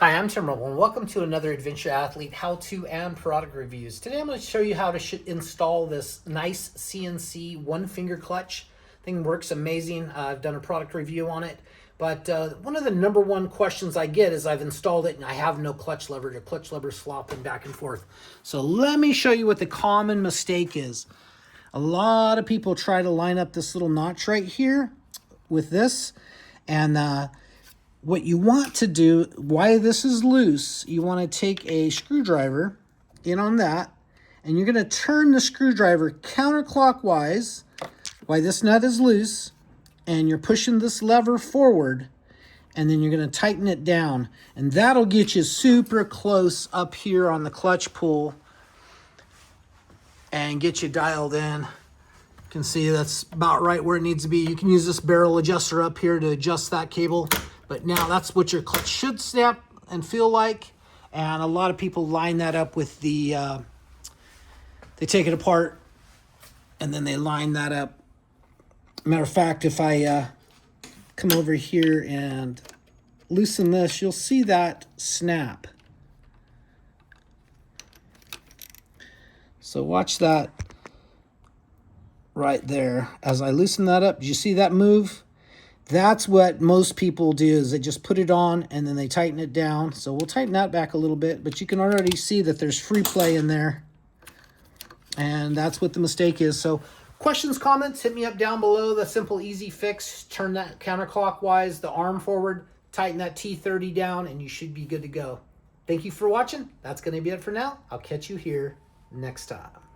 Hi, I'm Tim Rubble, and welcome to another Adventure Athlete how-to and product reviews. Today I'm going to show you how to install this NICECNC one-finger clutch. Thing works amazing. I've done a product review on it, but one of the number one questions I get is I've installed it and I have no clutch lever. The clutch lever's flopping back and forth. So let me show you what the common mistake is. A lot of people try to line up this little notch right here with this, and what you want to do, why this is loose, you want to take a screwdriver in on that, and you're going to turn the screwdriver counterclockwise while this nut is loose, and you're pushing this lever forward, and then you're going to tighten it down, and that'll get you super close up here on the clutch pull and get you dialed in. You can see that's about right where it needs to be. You can use this barrel adjuster up here to adjust that cable. But now that's what your clutch should snap and feel like. And a lot of people line that up with the, they take it apart and then they line that up. Matter of fact, if I come over here and loosen this, you'll see that snap. So watch that right there. As I loosen that up, did you see that move? That's what most people do, is they just put it on and then they tighten it down. So we'll tighten that back a little bit, but you can already see that there's free play in there. And that's what the mistake is. So questions, comments, hit me up down below. The simple, easy fix. Turn that counterclockwise, the arm forward, tighten that T30 down, and you should be good to go. Thank you for watching. That's going to be it for now. I'll catch you here next time.